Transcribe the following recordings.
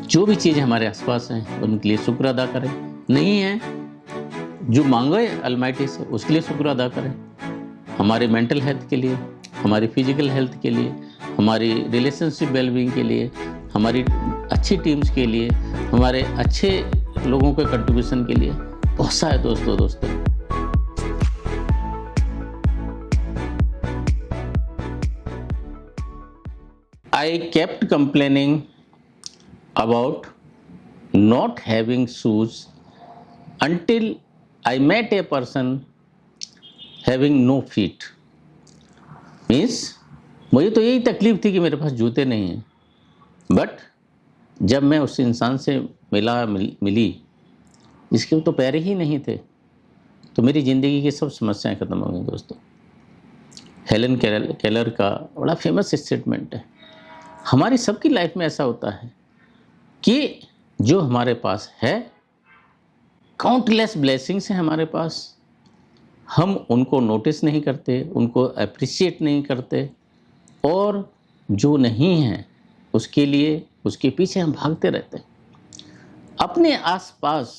जो भी चीज़ हमारे आसपास हैं उनके लिए शुक्र अदा करें। नहीं है जो मांगे अलमाइटी से उसके लिए शुक्र अदा करें। हमारे मेंटल हेल्थ के लिए, हमारी फिजिकल हेल्थ के लिए, हमारी रिलेशनशिप वेलबींग के लिए, हमारी अच्छी टीम्स के लिए, हमारे अच्छे लोगों के कंट्रीब्यूशन के लिए बहुत सा है दोस्तों। I kept complaining about not having shoes until I met a person having no feet. Means मुझे तो यही तकलीफ थी कि मेरे पास जूते नहीं हैं, बट जब मैं उस इंसान से मिली जिसके तो पैर ही नहीं थे, तो मेरी ज़िंदगी की सब समस्याएं ख़त्म हो गई दोस्तों। हेलन केलर का बड़ा फेमस स्टेटमेंट है। हमारी सबकी लाइफ में ऐसा होता है कि जो हमारे पास है, काउंटलेस ब्लेसिंग्स हैं हमारे पास, हम उनको नोटिस नहीं करते, उनको अप्रिशिएट नहीं करते, और जो नहीं है उसके लिए उसके पीछे हम भागते रहते हैं। अपने आसपास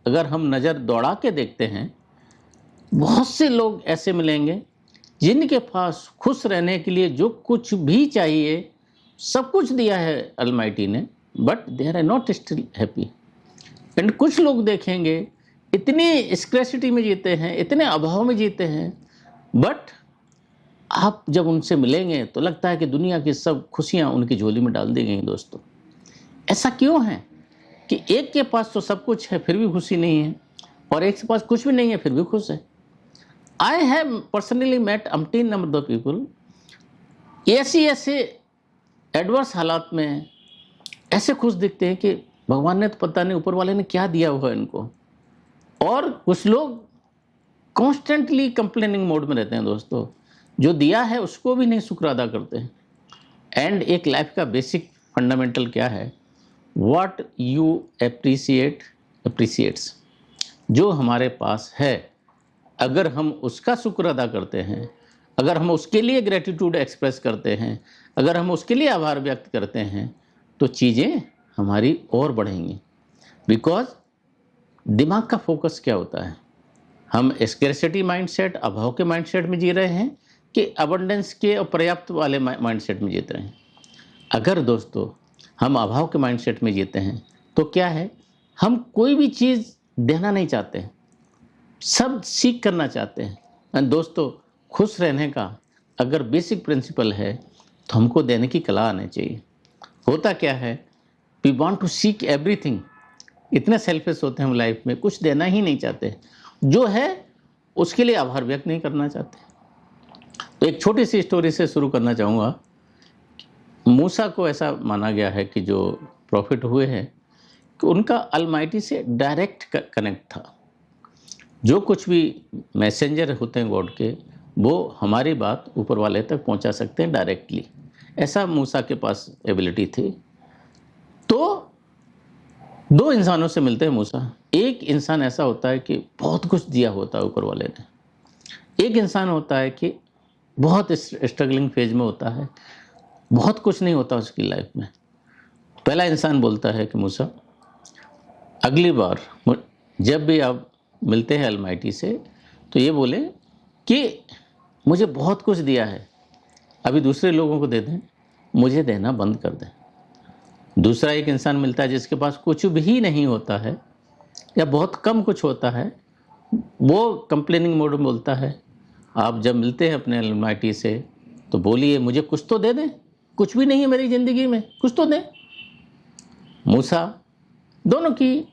अगर हम नज़र दौड़ा के देखते हैं, बहुत से लोग ऐसे मिलेंगे जिनके पास खुश रहने के लिए जो कुछ भी चाहिए सब कुछ दिया है अलमाइटी ने, but they are not still happy. And कुछ लोग देखेंगे इतनी स्क्रैसिटी में जीते हैं, इतने अभाव में जीते हैं, बट आप जब उनसे मिलेंगे तो लगता है कि दुनिया की सब खुशियां उनकी झोली में डाल दी गई। दोस्तों, ऐसा क्यों है कि एक के पास तो सब कुछ है फिर भी खुशी नहीं है, और एक के पास कुछ भी नहीं है फिर भी खुश है। I have personally met umpteen number of people ऐसे एडवर्स हालात में ऐसे खुश दिखते हैं कि भगवान ने तो पता नहीं ऊपर वाले ने क्या दिया हुआ है इनको। और कुछ लोग कॉन्स्टेंटली कंप्लेनिंग मोड में रहते हैं दोस्तों, जो दिया है उसको भी नहीं शुक्र अदा करते हैं। एंड एक लाइफ का बेसिक फंडामेंटल क्या है? What you appreciates. जो हमारे पास है, अगर हम उसका शुक्र अदा करते हैं, अगर हम उसके लिए ग्रेटिट्यूड एक्सप्रेस करते हैं, अगर हम उसके लिए आभार व्यक्त करते हैं, तो चीज़ें हमारी और बढ़ेंगी। बिकॉज दिमाग का फोकस क्या होता है? हम स्कैर्सिटी माइंडसेट, अभाव के माइंडसेट में जी रहे हैं कि अबंडेंस के और पर्याप्त वाले माइंडसेट में जीते हैं। अगर दोस्तों हम अभाव के माइंडसेट में जीते हैं तो क्या है, हम कोई भी चीज़ देना नहीं चाहते हैं, सब सीख करना चाहते हैं। दोस्तों, खुश रहने का अगर बेसिक प्रिंसिपल है तो हमको देने की कला आनी चाहिए। होता क्या है, we want to seek everything. इतने सेल्फिश होते हैं हम लाइफ में, कुछ देना ही नहीं चाहते, जो है उसके लिए आभार व्यक्त नहीं करना चाहते। तो एक छोटी सी स्टोरी से शुरू करना चाहूँगा। मूसा को ऐसा माना गया है कि जो प्रॉफिट हुए हैं कि उनका अलमाइटी से डायरेक्ट कनेक्ट था। जो कुछ भी मैसेंजर होते हैं गॉड के, वो हमारी बात ऊपर वाले तक पहुंचा सकते हैं डायरेक्टली। ऐसा मूसा के पास एबिलिटी थी। तो दो इंसानों से मिलते हैं मूसा। एक इंसान ऐसा होता है कि बहुत कुछ दिया होता है ऊपर वाले ने, एक इंसान होता है कि बहुत स्ट्रगलिंग फेज में होता है, बहुत कुछ नहीं होता उसकी लाइफ में। पहला इंसान बोलता है कि मूसा, अगली बार जब भी आप मिलते हैं अलमाइटी से तो ये बोले कि मुझे बहुत कुछ दिया है, अभी दूसरे लोगों को दे दें, मुझे देना बंद कर दें। दूसरा एक इंसान मिलता है जिसके पास कुछ भी नहीं होता है या बहुत कम कुछ होता है, वो कंप्लेनिंग मोड में बोलता है। आप जब मिलते हैं अपने अलमाइटी से तो बोलिए, मुझे कुछ तो दे दें, कुछ भी नहीं है मेरी ज़िंदगी में, कुछ तो दें। मूसा दोनों की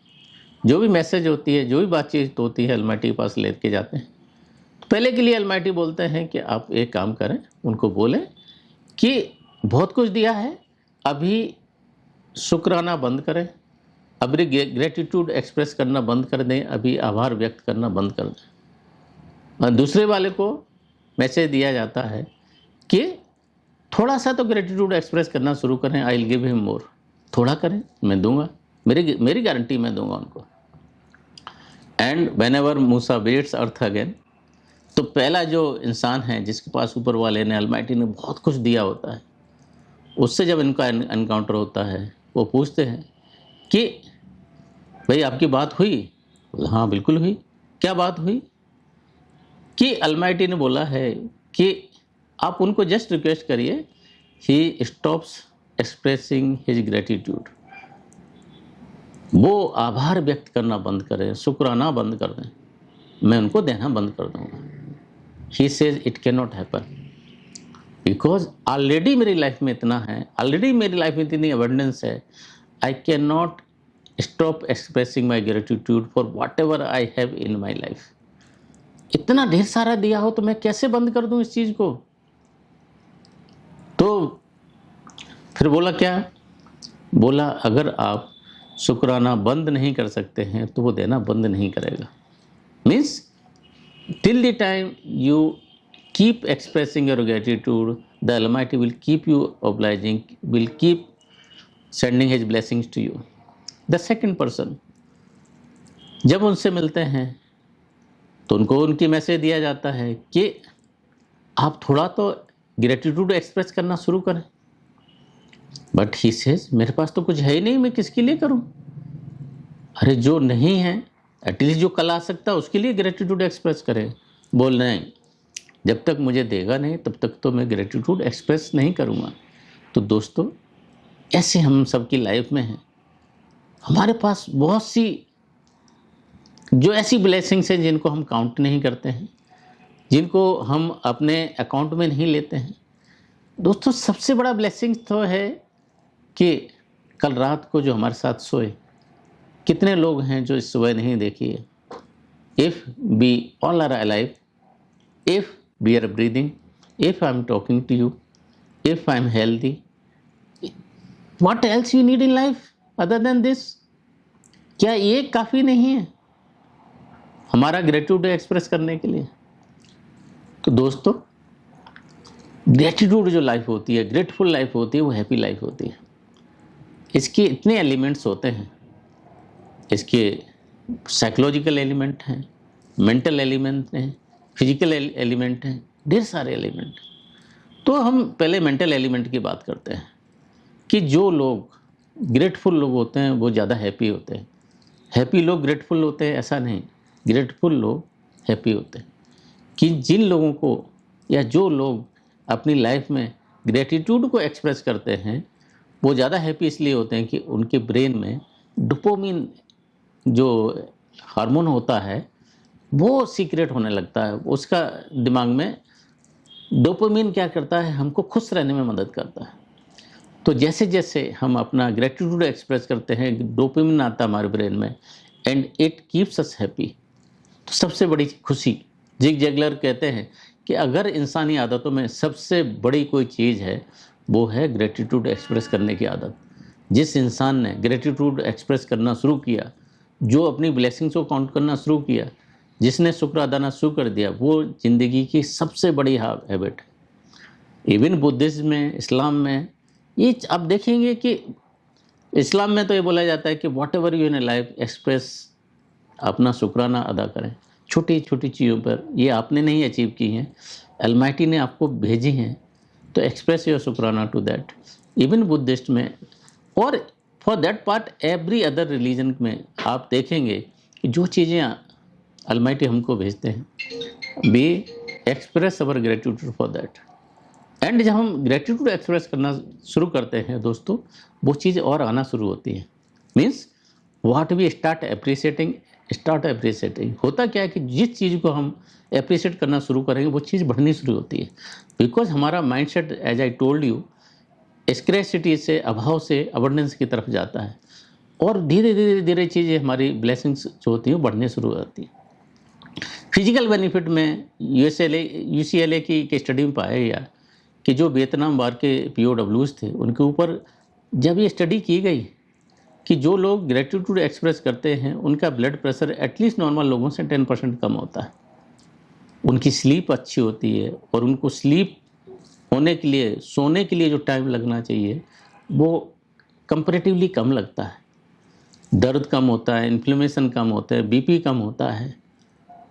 जो भी मैसेज होती है, जो भी बातचीत होती है, अलमाइटी के पास लेके जाते हैं। तो पहले के लिए अलमाइटी बोलते हैं कि आप एक काम करें, उनको बोलें कि बहुत कुछ दिया है, अभी शुक्राना बंद करें, अभी ग्रेटिट्यूड एक्सप्रेस करना बंद कर दें, अभी आभार व्यक्त करना बंद कर दें। और दूसरे वाले को मैसेज दिया जाता है कि थोड़ा सा तो ग्रेटिट्यूड एक्सप्रेस करना शुरू करें, I will give him more. थोड़ा करें, मैं दूंगा, मेरी गारंटी मैं दूंगा उनको। And whenever Musa waits earth again, तो पहला जो इंसान है जिसके पास ऊपर वाले ने, अलमाइटी ने बहुत कुछ दिया होता है, उससे जब इनका एनकाउंटर होता है, वो पूछते हैं कि भाई आपकी बात हुई? हाँ बिल्कुल हुई। क्या बात हुई? कि अल्माइटी ने बोला है कि आप उनको जस्ट रिक्वेस्ट करिए, ही स्टॉप्स एक्सप्रेसिंग हिज ग्रेटिट्यूड, वो आभार व्यक्त करना बंद करें, शुक्राना बंद कर दें, मैं उनको देना बंद कर दूंगा। He says it can not happen, because already मेरी लाइफ में इतना है, ऑलरेडी मेरी लाइफ में इतनी अबंडेंस है, I can not stop expressing my gratitude for what ever I have in my life. इतना ढेर सारा दिया हो तो मैं कैसे बंद कर दूं इस चीज को? तो फिर बोला क्या? बोला अगर आप शुक्राना बंद नहीं कर सकते हैं तो वो देना बंद नहीं करेगा। Means till the time you keep expressing your gratitude, the Almighty will keep you obliging, will keep sending His blessings to you. The second person, जब उनसे मिलते हैं तो उनको उनकी मैसेज दिया जाता है कि आप थोड़ा तो ग्रेटिट्यूड एक्सप्रेस करना शुरू करें। बट ही सेज मेरे पास तो कुछ है ही नहीं, मैं किसके लिए करूं? अरे जो नहीं है, एटलीस्ट जो कल आ सकता है उसके लिए ग्रेटिट्यूड एक्सप्रेस करें। बोल रहे हैं जब तक मुझे देगा नहीं तब तक तो मैं ग्रेटिट्यूड एक्सप्रेस नहीं करूँगा। तो दोस्तों ऐसे हम सबकी लाइफ में हैं, हमारे पास बहुत सी जो ऐसी ब्लेसिंग्स हैं जिनको हम काउंट नहीं करते हैं, जिनको हम अपने अकाउंट में नहीं लेते हैं। दोस्तों सबसे बड़ा ब्लेसिंग तो है कि कल रात को जो हमारे साथ सोए, कितने लोग हैं जो इस सुबह नहीं देखी है। If we all are alive, if we are breathing, if I am talking to you, if I am healthy, what else you need in life other than this? क्या ये काफ़ी नहीं है हमारा ग्रेटिट्यूड एक्सप्रेस करने के लिए? तो दोस्तों ग्रेटिट्यूड जो लाइफ होती है, ग्रेटफुल लाइफ होती है, वो हैप्पी लाइफ होती है। इसके इतने एलिमेंट्स होते हैं, इसके साइकोलॉजिकल एलिमेंट हैं, मेंटल एलिमेंट हैं, फिजिकल एलिमेंट हैं, ढेर सारे एलिमेंट। तो हम पहले मेंटल एलिमेंट की बात करते हैं कि जो लोग ग्रेटफुल लोग होते हैं वो ज़्यादा हैप्पी होते हैं। हैप्पी लोग ग्रेटफुल होते हैं ऐसा नहीं, ग्रेटफुल लोग हैप्पी होते हैं। कि जिन लोगों को या जो लोग अपनी लाइफ में ग्रेटिट्यूड को एक्सप्रेस करते हैं वो ज़्यादा हैप्पी इसलिए होते हैं कि उनके ब्रेन में डोपामिन जो हार्मोन होता है वो सीक्रेट होने लगता है। उसका दिमाग में डोपामिन क्या करता है, हमको खुश रहने में मदद करता है। तो जैसे जैसे हम अपना ग्रेटिट्यूड एक्सप्रेस करते हैं, डोपामिन आता है हमारे ब्रेन में and it keeps us happy. तो सबसे बड़ी खुशी, जिग जैगलर कहते हैं कि अगर इंसानी आदतों में सबसे बड़ी कोई चीज़ है वो है ग्रेटिट्यूड एक्सप्रेस करने की आदत। जिस इंसान ने ग्रेटिट्यूड एक्सप्रेस करना शुरू किया, जो अपनी ब्लेसिंग्स को काउंट करना शुरू किया, जिसने शुक्र अदाना शुरू कर दिया, वो ज़िंदगी की सबसे बड़ी हैबिट है। इवन बुद्धिज्म में, इस्लाम में ये आप देखेंगे कि इस्लाम में तो ये बोला जाता है कि what ever you in life express, अपना शुक्राना अदा करें छोटी छोटी चीज़ों पर। ये आपने नहीं अचीव की हैं, अलमाइटी ने आपको भेजी हैं, तो एक्सप्रेस योर शुक्राना टू दैट। इवन बुद्धिस्ट में और for that part every other religion में आप देखेंगे कि जो चीज़ें अलमाइटी हमको भेजते हैं, we express our gratitude for that. And जब हम ग्रेटिट्यूड एक्सप्रेस करना शुरू करते हैं दोस्तों, वो चीज़ और आना शुरू होती है। Means what we start appreciating. होता क्या है कि जिस चीज़ को हम अप्रिशिएट करना शुरू करेंगे वो चीज़ बढ़नी शुरू होती है। बिकॉज हमारा mindset, as I told you, scarcity से, अभाव से अबंडेंस की तरफ जाता है और धीरे धीरे धीरे चीज़ें, हमारी ब्लेसिंग्स जो होती हैं वो बढ़ने शुरू हो जाती है। फिजिकल बेनिफिट में UCLA की स्टडी में पाया गया कि जो वियतनाम वार के POWs थे, उनके ऊपर जब ये स्टडी की गई कि जो लोग ग्रेटिट्यूड एक्सप्रेस करते हैं उनका ब्लड प्रेशर एटलीस्ट नॉर्मल लोगों से 10% कम होता है, उनकी स्लीप अच्छी होती है और उनको स्लीप होने के लिए, सोने के लिए जो टाइम लगना चाहिए वो कंपैरेटिवली कम लगता है, दर्द कम होता है, इन्फ्लेमेशन कम होता है, BP कम होता है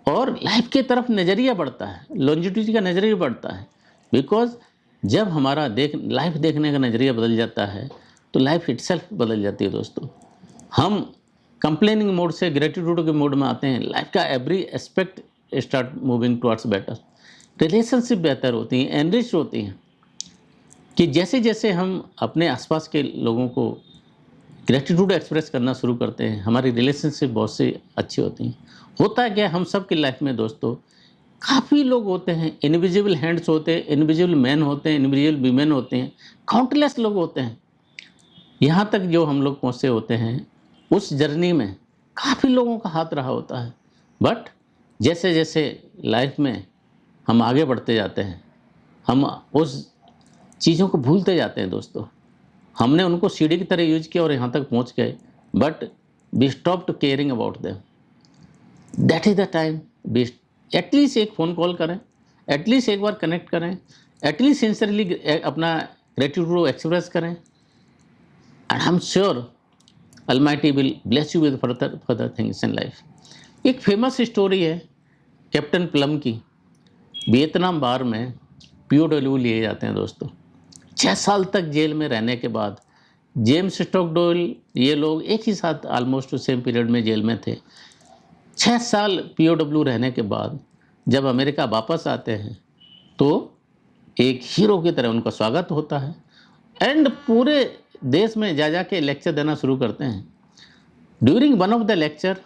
और लाइफ के तरफ नज़रिया बढ़ता है, लॉन्जिट्यूड का नज़रिया बढ़ता है। बिकॉज जब हमारा लाइफ देखने का नज़रिया बदल जाता है तो लाइफ इटसेल्फ बदल जाती है दोस्तों। हम कंप्लेनिंग मोड से ग्रेटिट्यूड के मोड में आते हैं, लाइफ का every aspect start moving towards better, relationship बेहतर होती हैं, एनरिच होती हैं, कि जैसे जैसे हम अपने आसपास के लोगों को ग्रेटिट्यूड एक्सप्रेस करना शुरू करते हैं, हमारी रिलेशनशिप बहुत सी अच्छी होती हैं। होता है क्या, हम सब की लाइफ में दोस्तों काफ़ी लोग होते हैं, इनविजिबल हैंड्स होते हैं, इनविजिबल मैन होते हैं, इनविजिबल वीमेन होते हैं, काउंटलेस लोग होते हैं। यहाँ तक जो हम लोग पहुँचे होते हैं, उस जर्नी में काफ़ी लोगों का हाथ रहा होता है। बट जैसे जैसे लाइफ में हम आगे बढ़ते जाते हैं, हम उस चीज़ों को भूलते जाते हैं दोस्तों। हमने उनको सीढ़ी की तरह यूज किया और यहाँ तक पहुँच गए, but we stopped caring about them. That is the time we at least एक फ़ोन कॉल करें, एटलीस्ट एक बार कनेक्ट करें, एटलीस्ट सिंसियरली अपना ग्रेटिट्यूड एक्सप्रेस करें, and I am sure Almighty will bless you with further things in life। एक famous story है captain plum की। वियतनाम वार में POW लिए जाते हैं दोस्तों। 6 साल तक जेल में रहने के बाद जेम्स स्टॉकडोल, ये लोग एक ही साथ ऑलमोस्ट सेम पीरियड में जेल में थे। 6 साल POW रहने के बाद जब अमेरिका वापस आते हैं तो एक हीरो की तरह उनका स्वागत होता है, एंड पूरे देश में जा के लेक्चर देना शुरू करते हैं। During one of the lecture,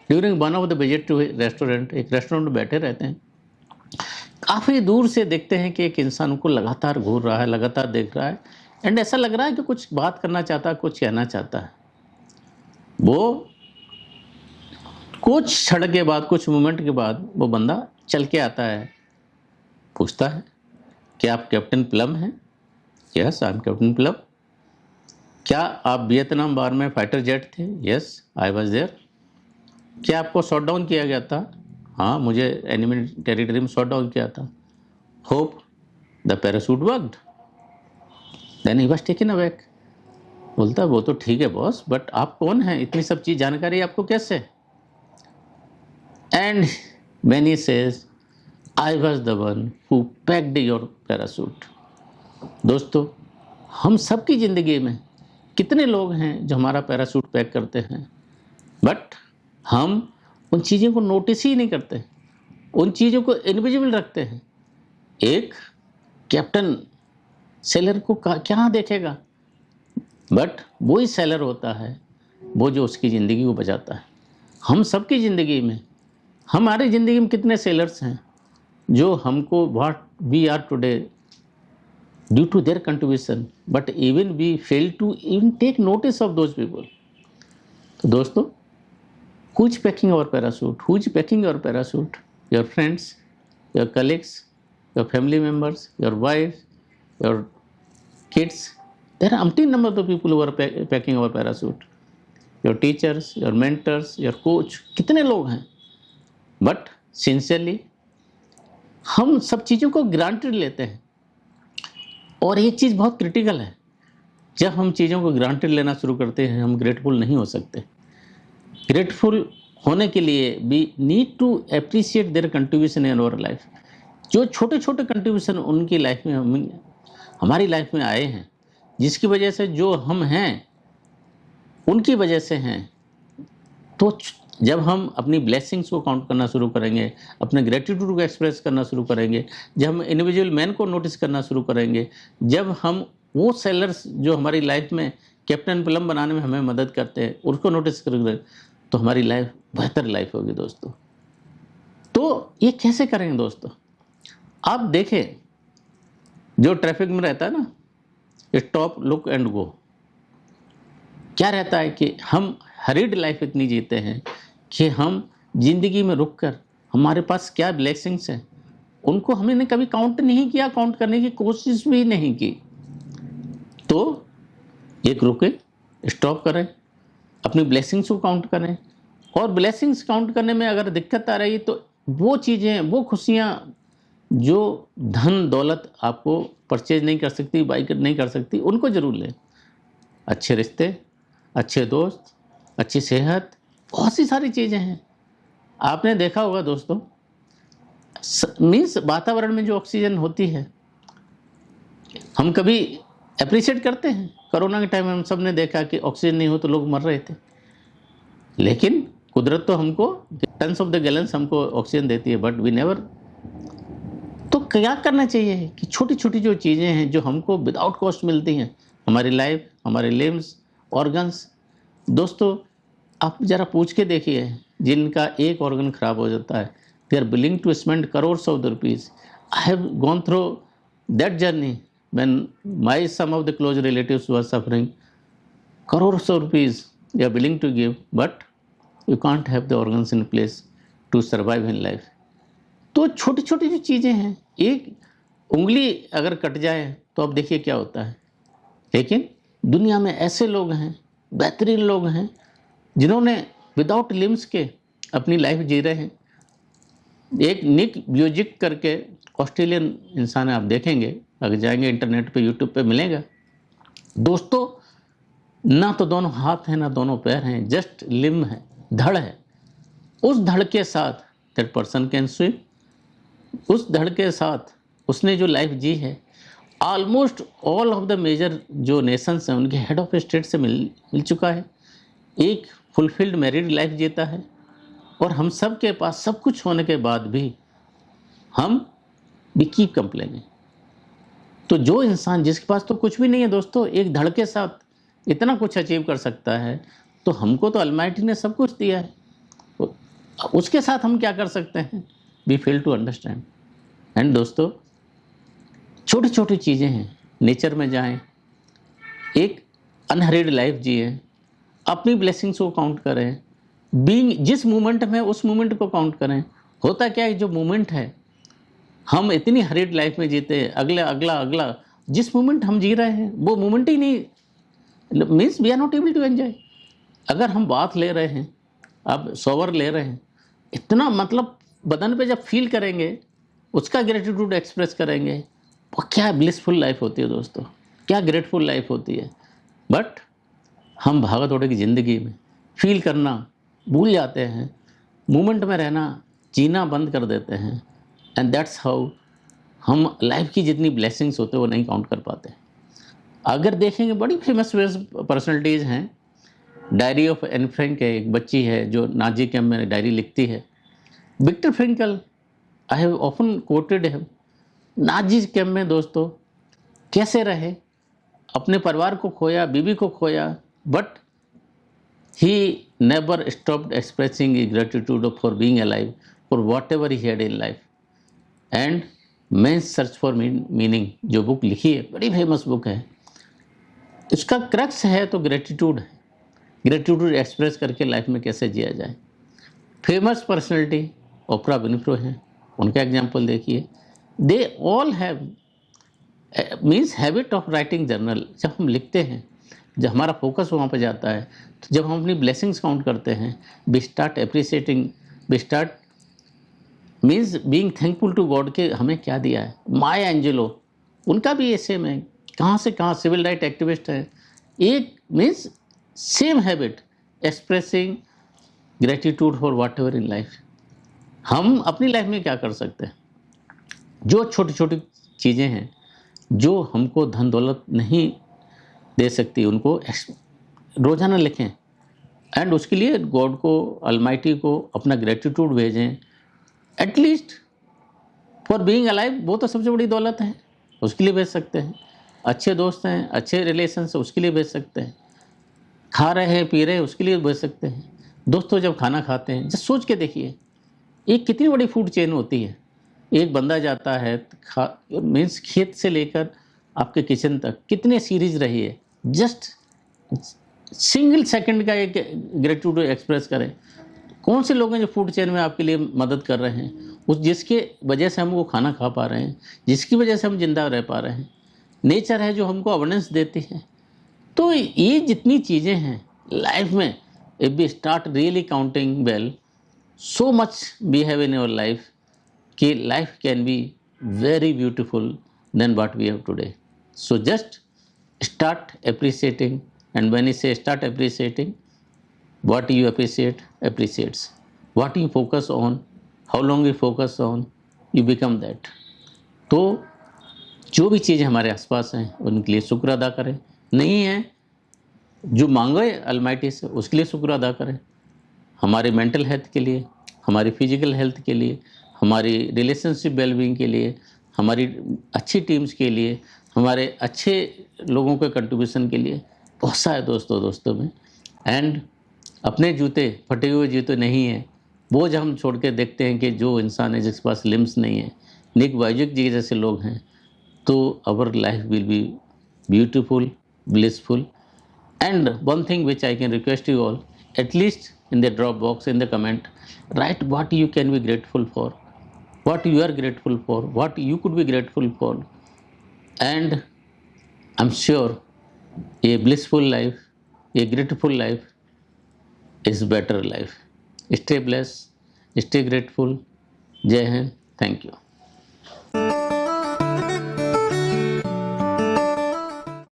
during one of the visit to restaurant, एक रेस्टोरेंट में बैठे रहते हैं, काफ़ी दूर से देखते हैं कि एक इंसान उनको लगातार घूर रहा है, लगातार देख रहा है, एंड ऐसा लग रहा है कि कुछ बात करना चाहता है, कुछ कहना चाहता है। वो कुछ क्षण के बाद, कुछ मोमेंट के बाद वो बंदा चल के आता है, पूछता है कि आप कैप्टन प्लम हैं? Yes, I am Captain Plum. क्या आप वियतनाम वार में फाइटर जेट थे? Yes, I was there. क्या आपको शॉट डाउन किया गया था? हाँ, मुझे एनिमी टेरिटरी में शॉट डाउन किया था। Hope the parachute worked. Then he was taken aback. बोलता वो तो ठीक है बॉस, बट आप कौन हैं? इतनी सब चीज़ जानकारी आपको कैसे? And when he says I was the one who packed your parachute. दोस्तों, हम सबकी ज़िंदगी में कितने लोग हैं जो हमारा पैराशूट पैक करते हैं, बट हम उन चीज़ों को नोटिस ही नहीं करते, उन चीज़ों को इनविजिबल रखते हैं। एक कैप्टन सेलर को क्या देखेगा, बट वही सेलर होता है वो जो उसकी ज़िंदगी को बचाता है। हम सबकी ज़िंदगी में, हमारी ज़िंदगी में कितने सेलर्स हैं जो हमको what we are today due to their contribution, but even we fail to even take notice of those people। तो दोस्तों, who is packing our parachute? Who is packing your parachute? Your friends, your colleagues, your family members, your wife, your kids। There are umpteen number of people who are packing our parachute। Your teachers, your mentors, your coach, कितने लोग हैं, but sincerely हम सब चीज़ों को granted लेते हैं। और एक चीज़ बहुत क्रिटिकल है, जब हम चीज़ों को ग्रांटेड लेना शुरू करते हैं, हम ग्रेटफुल नहीं हो सकते। ग्रेटफुल होने के लिए we need to appreciate their contribution in our life. जो छोटे छोटे कंट्रीब्यूशन उनकी लाइफ में हमारी लाइफ में आए हैं, जिसकी वजह से जो हम हैं उनकी वजह से हैं, तो जब हम अपनी ब्लेसिंग्स को काउंट करना शुरू करेंगे, अपने ग्रेटिट्यूड को एक्सप्रेस करना शुरू करेंगे, जब हम इंडिविजुअल मैन को नोटिस करना शुरू करेंगे, जब हम वो सेलर्स जो हमारी लाइफ में कैप्टन प्लम बनाने में हमें मदद करते हैं उसको नोटिस करेंगे, तो हमारी लाइफ बेहतर लाइफ होगी दोस्तों। तो ये कैसे करेंगे दोस्तों? आप देखें, जो ट्रैफिक में रहता है ना, स्टॉप, लुक एंड गो, क्या रहता है कि हम हरीड लाइफ इतनी जीते हैं कि हम ज़िंदगी में रुककर हमारे पास क्या ब्लेसिंग्स हैं उनको हमने कभी काउंट नहीं किया, काउंट करने की कोशिश भी नहीं की। तो एक रुके, स्टॉप करें, अपनी ब्लेसिंग्स को काउंट करें, और ब्लेसिंग्स काउंट करने में अगर दिक्कत आ रही तो वो चीज़ें, वो खुशियाँ जो धन दौलत आपको परचेज नहीं कर सकती, बाई नहीं कर सकती, उनको ज़रूर लें। अच्छे रिश्ते, अच्छे दोस्त, अच्छी सेहत, बहुत सी सारी चीज़ें हैं। आपने देखा होगा दोस्तों, मीन्स वातावरण में जो ऑक्सीजन होती है, हम कभी अप्रिशिएट करते हैं। कोरोना के टाइम में हम सब ने देखा कि ऑक्सीजन नहीं हो तो लोग मर रहे थे। लेकिन कुदरत तो हमको टन्स ऑफ द गैलन्स हमको ऑक्सीजन देती है, बट वी नेवर। तो क्या करना चाहिए कि छोटी छोटी जो चीज़ें हैं जो हमको विदाउट कॉस्ट मिलती हैं, हमारी लाइफ, हमारे लिम्स, ऑर्गन्स। दोस्तों आप ज़रा पूछ के देखिए, जिनका एक ऑर्गन खराब हो जाता है, they are willing to spend crores of the rupees. I have gone through that journey when my some of the close relatives were suffering. crores of rupees they are willing to give, but you can't have the organs in place to survive in life। तो छोटी छोटी जो चीज़ें हैं, एक उंगली अगर cut जाए तो अब देखिए क्या होता है। लेकिन दुनिया में ऐसे लोग हैं, बेहतरीन लोग हैं, जिन्होंने विदाउट लिम्स के अपनी लाइफ जी रहे हैं। एक निक ब्यूजिक करके ऑस्ट्रेलियन इंसान है, आप देखेंगे, अगर जाएंगे इंटरनेट पे, यूट्यूब पे मिलेगा। दोस्तों ना तो दोनों हाथ हैं ना दोनों पैर हैं, जस्ट लिम्ब है, धड़ है। उस धड़ के साथ दैट पर्सन कैन स्विम। उस धड़ के साथ उसने जो लाइफ जी है, almost all of the major जो नेशंस हैं उनके हेड ऑफ स्टेट से मिल चुका है। एक फुलफिल्ड मैरिड लाइफ जीता है। और हम सब के पास सब कुछ होने के बाद भी हम भी कीप कंप्लेनिंग। तो जो इंसान जिसके पास तो कुछ भी नहीं है दोस्तों, एक धड़ के साथ इतना कुछ अचीव कर सकता है, तो हमको तो अलमाइटी ने सब कुछ दिया है, तो उसके साथ हम क्या कर सकते हैं? We fail to understand. And दोस्तों छोटी छोटी चीज़ें हैं, नेचर में जाएं, एक अनहरीड लाइफ जिए, अपनी ब्लेसिंग्स को काउंट करें, बीइंग जिस मोमेंट में उस मोमेंट को काउंट करें। होता क्या है, जो मोमेंट है हम इतनी हरीड लाइफ में जीते, अगला अगला अगला, जिस मोमेंट हम जी रहे हैं वो मोमेंट ही नहीं, means we are not able to enjoy. अगर हम बात ले रहे हैं, अब शॉवर ले रहे हैं, इतना मतलब बदन पे जब फील करेंगे, उसका ग्रेटिट्यूड एक्सप्रेस करेंगे, वो क्या ब्लिसफुल लाइफ होती है दोस्तों, क्या ग्रेटफुल लाइफ होती है। बट हम भागा दौड़े की ज़िंदगी में फील करना भूल जाते हैं, मोमेंट में रहना, जीना बंद कर देते हैं। एंड दैट्स हाउ हम लाइफ की जितनी ब्लेसिंग्स होते हैं वो नहीं काउंट कर पाते। अगर देखेंगे बड़ी फेमस पर्सनैलिटीज़ हैं, डायरी ऑफ एन फ्रैंक है, एक बच्ची है जो नाजी कैंप में डायरी लिखती है। Victor Frankl, I have often quoted him. Nazi camp में दोस्तों कैसे रहे, अपने परिवार को खोया, बीवी को खोया, but he never stopped expressing gratitude for being alive, for whatever he had in life. And Man's Search for Meaning जो बुक लिखी है, बड़ी फेमस बुक है, इसका क्रक्स है तो ग्रेटिट्यूड है। ग्रेटिट्यूड एक्सप्रेस करके लाइफ में कैसे जिया जाए। फेमस पर्सनैलिटी ओप्रा विनफ्रे हैं, उनका एग्जाम्पल देखिए। They all have means habit of writing journal. जब हम लिखते हैं, जब हमारा फोकस वहाँ पर जाता है, तो जब हम अपनी ब्लेसिंग्स काउंट करते हैं, we start appreciating, we start means being thankful to God के हमें क्या दिया है। माया एंजेलो, उनका भी ये सेम है, कहाँ से कहाँ सिविल राइट एक्टिविस्ट है। एक means same habit, expressing gratitude for what ever in life. हम अपनी लाइफ में क्या कर सकते हैं? जो छोटी छोटी चीज़ें हैं जो हमको धन दौलत नहीं दे सकती, उनको रोज़ाना लिखें। एंड उसके लिए गॉड को, अलमाइटी को अपना ग्रेटिट्यूड भेजें। एटलीस्ट फॉर बीइंग अलाइव, वो तो सबसे बड़ी दौलत है, उसके लिए भेज सकते हैं। अच्छे दोस्त हैं, अच्छे रिलेशन से, उसके लिए भेज सकते हैं। खा रहे हैं, पी रहे हैं, उसके लिए भेज सकते हैं। दोस्तों जब खाना खाते हैं, जब सोच के देखिए, एक कितनी बड़ी फूड चेन होती है। एक बंदा जाता है, मीन्स खेत से लेकर आपके किचन तक कितने सीरीज रही है। जस्ट सिंगल सेकंड का एक ग्रेटिट्यूड एक्सप्रेस करें। कौन से लोग हैं जो फूड चेन में आपके लिए मदद कर रहे हैं, उस जिसके वजह से हम वो खाना खा पा रहे हैं, जिसकी वजह से हम जिंदा रह पा रहे हैं। नेचर है जो हमको अवेयरनेस देती है। तो ये जितनी चीज़ें हैं लाइफ में, if we start really counting well, so much we have in our life कि life can be very beautiful then what we have today. So just start appreciating, and when you say start appreciating, what you appreciate appreciates. What you focus on, how long you focus on, you become that. तो जो भी चीज़ें हमारे आसपास हैं उनके लिए शुक्र अदा करें। नहीं है जो मांगे अलमाइटी से, उसके लिए शुक्र अदा करें। हमारे मेंटल हेल्थ के लिए, हमारी फिजिकल हेल्थ के लिए, हमारी रिलेशनशिप वेलबींग के लिए, हमारी अच्छी टीम्स के लिए, हमारे अच्छे लोगों के कंट्रीब्यूशन के लिए बहुत सा है दोस्तों में। एंड अपने जूते फटे हुए जूते नहीं हैं, वो जब हम छोड़ के देखते हैं कि जो इंसान है जिसके पास लिम्स नहीं है, निक वाइजुक जी जैसे लोग हैं, तो our life will be beautiful, blissful. And one thing which I can request you all, at least in the drop box, in the comment, write what you can be grateful for, what you are grateful for, what you could be grateful for. And I'm sure a blissful life, a grateful life is better life. Stay blessed, stay grateful. Jai Hind. Thank you.